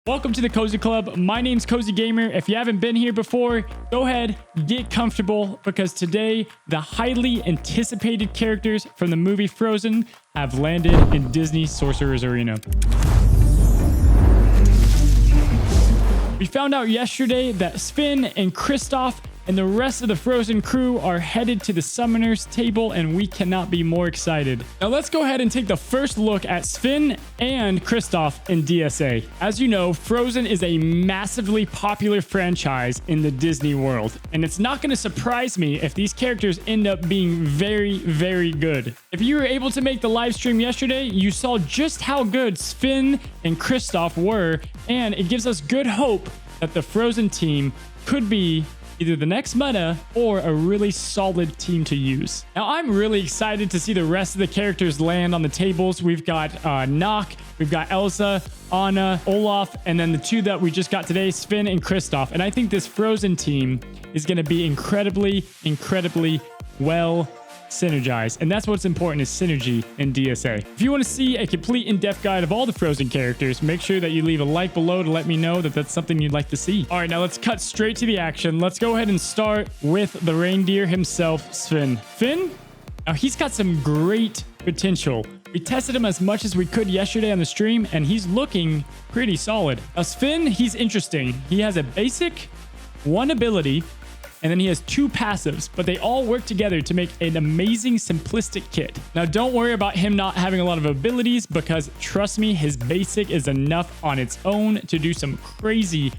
Welcome to the Cozy Club. My name's Cozy Gamer. If you haven't been here before, go ahead, get comfortable, because today the highly anticipated characters from the movie Frozen have landed in Disney Sorcerer's Arena. We found out yesterday that Sven and Kristoff and the rest of the Frozen crew are headed to the Summoner's Table, and we cannot be more excited. Now let's go ahead and take the first look at Sven and Kristoff in DSA. As you know, Frozen is a massively popular franchise in the Disney world, and it's not going to surprise me if these characters end up being very, very good. If you were able to make the live stream yesterday, you saw just how good Sven and Kristoff were, and it gives us good hope that the Frozen team could be either the next meta or a really solid team to use. Now, I'm really excited to see the rest of the characters land on the tables. We've got Nock, we've got Elsa, Anna, Olaf, and then the two that we just got today, Sven and Kristoff. And I think this Frozen team is going to be incredibly well synergized, and that's what's important, is synergy in DSA. If you want to see a complete in-depth guide of all the Frozen characters, make sure that you leave a like below to let me know that that's something you'd like to see. All right, now let's cut straight to the action. Let's go ahead and start with the reindeer himself, Sven. Finn, now he's got some great potential. We tested him as much as we could yesterday on the stream, and he's looking pretty solid. Now Sven, he's interesting. He has a basic, one ability, and then he has two passives, but they all work together to make an amazing simplistic kit. Now, don't worry about him not having a lot of abilities, because trust me, his basic is enough on its own to do some crazy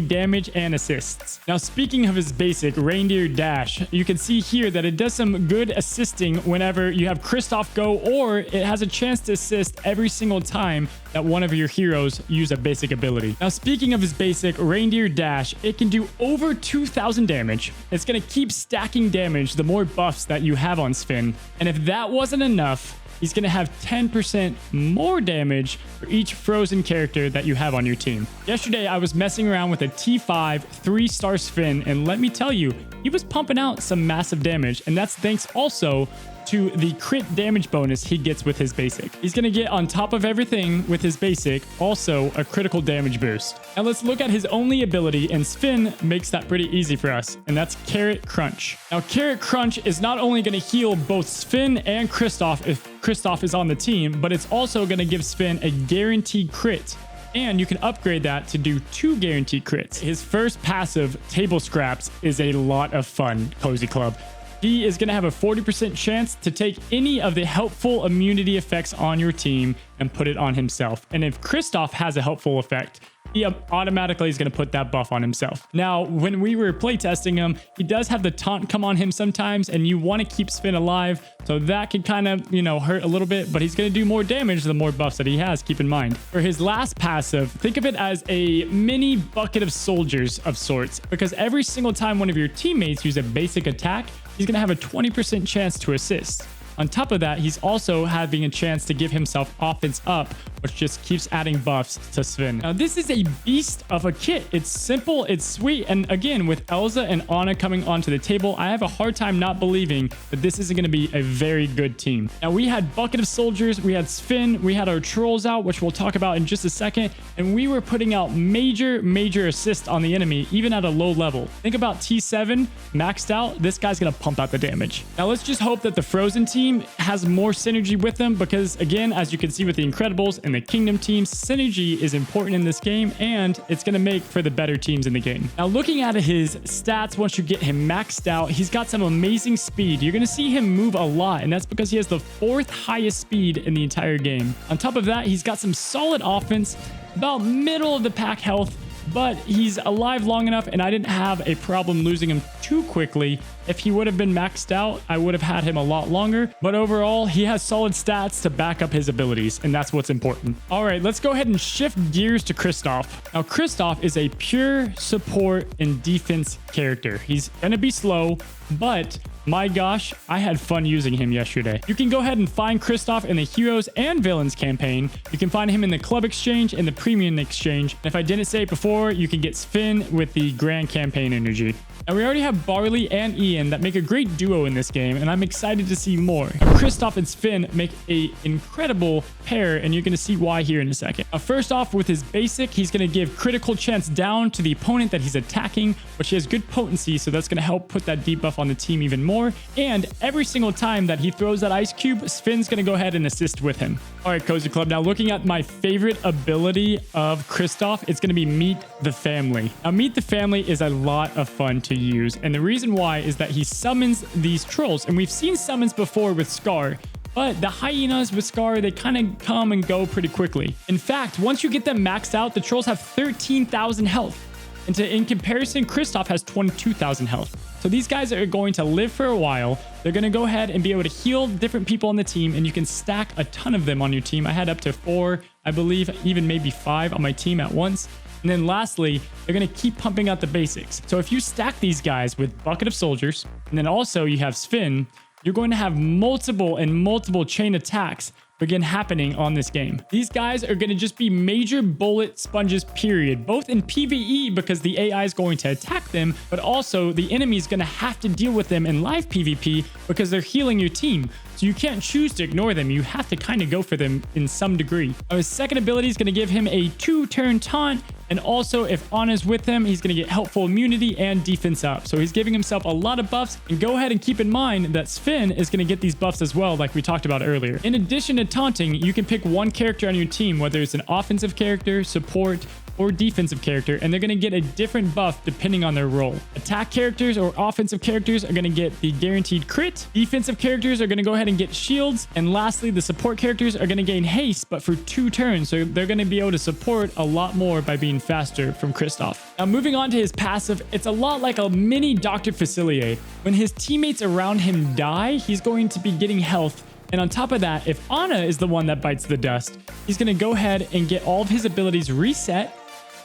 damage and assists. Now, speaking of his basic, Reindeer Dash, you can see here that it does some good assisting whenever you have Kristoff go, or it has a chance to assist every single time that one of your heroes use a basic ability. Now, speaking of his basic, Reindeer Dash, it can do over 2,000 damage. It's going to keep stacking damage the more buffs that you have on Sven. And if that wasn't enough, he's going to have 10% more damage for each Frozen character that you have on your team. Yesterday, I was messing around with a T5 3-star Sven, and let me tell you, he was pumping out some massive damage, and that's thanks also to the crit damage bonus he gets with his basic. He's going to get, on top of everything with his basic, also a critical damage boost. Now let's look at his only ability, and Sven makes that pretty easy for us, and that's Carrot Crunch. Now Carrot Crunch is not only going to heal both Sven and Kristoff if Kristoff is on the team, but it's also going to give Sven a guaranteed crit. And you can upgrade that to do 2 guaranteed crits. His first passive, Table Scraps, is a lot of fun, Cozy Club. He is going to have a 40% chance to take any of the helpful immunity effects on your team and put it on himself. And if Kristoff has a helpful effect, he automatically is going to put that buff on himself. Now, when we were playtesting him, he does have the taunt come on him sometimes, and you want to keep Sven alive, so that can kind of, hurt a little bit, but he's going to do more damage the more buffs that he has, keep in mind. For his last passive, think of it as a mini bucket of soldiers of sorts, because every single time one of your teammates use a basic attack, he's going to have a 20% chance to assist. On top of that, he's also having a chance to give himself offense up, which just keeps adding buffs to Sven. Now, this is a beast of a kit. It's simple, it's sweet, and again, with Elsa and Anna coming onto the table, I have a hard time not believing that this is going to be a very good team. Now, we had Bucket of Soldiers, we had Sven, we had our Trolls out, which we'll talk about in just a second, and we were putting out major assists on the enemy, even at a low level. Think about T7 maxed out, this guy's going to pump out the damage. Now, let's just hope that the Frozen team has more synergy with them, because again, as you can see with the Incredibles and the Kingdom teams, synergy is important in this game, and it's going to make for the better teams in the game. Now, looking at his stats, once you get him maxed out, he's got some amazing speed. You're going to see him move a lot, and that's because he has the 4th highest speed in the entire game. On top of that, he's got some solid offense, about middle of the pack health, but he's alive long enough, and I didn't have a problem losing him too quickly. If he would have been maxed out, I would have had him a lot longer, but overall, he has solid stats to back up his abilities, and that's what's important. All right, let's go ahead and shift gears to Kristoff. Now, Kristoff is a pure support and defense character. He's gonna be slow, but my gosh, I had fun using him yesterday. You can go ahead and find Kristoff in the Heroes and Villains campaign. You can find him in the Club Exchange and the Premium Exchange. And if I didn't say it before, you can get Sven with the Grand Campaign energy. Now, we already have Barley and Ian in that make a great duo in this game, and I'm excited to see more. Christoph and Sven make a incredible pair, and you're going to see why here in a second. First off, with his basic, he's going to give critical chance down to the opponent that he's attacking, which has good potency, so that's going to help put that debuff on the team even more. And every single time that he throws that ice cube, Sven's going to go ahead and assist with him. All right, Cozy Club. Now, looking at my favorite ability of Christoph, it's going to be Meet the Family. Now, Meet the Family is a lot of fun to use, and the reason why is that he summons these trolls, and we've seen summons before with Scar, but the hyenas with Scar, they kind of come and go pretty quickly. In fact, once you get them maxed out, the trolls have 13,000 health. And in comparison, Christoph has 22,000 health. So these guys are going to live for a while. They're going to go ahead and be able to heal different people on the team, and you can stack a ton of them on your team. I had up to 4, I believe, even maybe 5 on my team at once. And then lastly, they're going to keep pumping out the basics. So if you stack these guys with Bucket of Soldiers, and then also you have Sven, you're going to have multiple chain attacks begin happening on this game. These guys are going to just be major bullet sponges, period, both in PvE because the AI is going to attack them, but also the enemy is going to have to deal with them in live PvP because they're healing your team. So you can't choose to ignore them. You have to kind of go for them in some degree. His second ability is going to give him a 2-turn taunt. And also, if Anna's with him, he's going to get helpful immunity and defense up. So he's giving himself a lot of buffs. And go ahead and keep in mind that Sven is going to get these buffs as well, like we talked about earlier. In addition to taunting, you can pick one character on your team, whether it's an offensive character, support, or defensive character, and they're going to get a different buff depending on their role. Attack characters or offensive characters are going to get the guaranteed crit. Defensive characters are going to go ahead and get shields. And lastly, the support characters are going to gain haste, but for 2 turns. So they're going to be able to support a lot more by being faster from Christoph. Now, moving on to his passive, it's a lot like a mini Dr. Facilier. When his teammates around him die, he's going to be getting health. And on top of that, if Anna is the one that bites the dust, he's going to go ahead and get all of his abilities reset,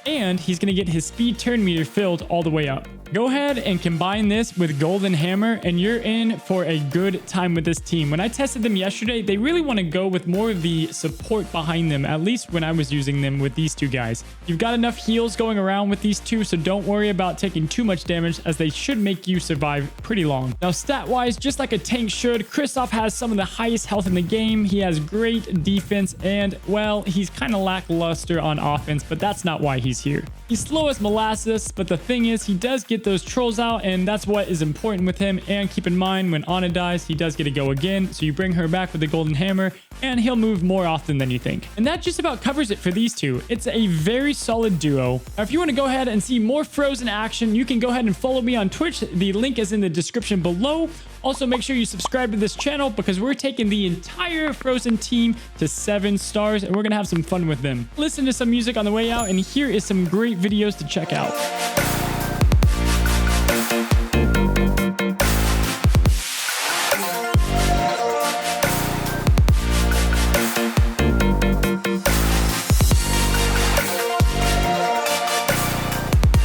and he's going to get his speed turn meter filled all the way up. Go ahead and combine this with Golden Hammer, and you're in for a good time with this team. When I tested them yesterday, they really want to go with more of the support behind them, at least when I was using them with these 2 guys. You've got enough heals going around with these 2, so don't worry about taking too much damage, as they should make you survive pretty long. Now, stat-wise, just like a tank should, Christoph has some of the highest health in the game. He has great defense, and, well, he's kind of lackluster on offense, but that's not why he's here. He's slow as molasses, but the thing is, he does get those trolls out, and that's what is important with him. And keep in mind, when Anna dies, he does get to go again, so you bring her back with the Golden Hammer, and he'll move more often than you think. And that just about covers it for these 2. It's a very solid duo. Now, if you want to go ahead and see more Frozen action, you can go ahead and follow me on Twitch. The link is in the description below. Also, make sure you subscribe to this channel because we're taking the entire Frozen team to 7 stars, and we're going to have some fun with them. Listen to some music on the way out, and here is some great videos to check out.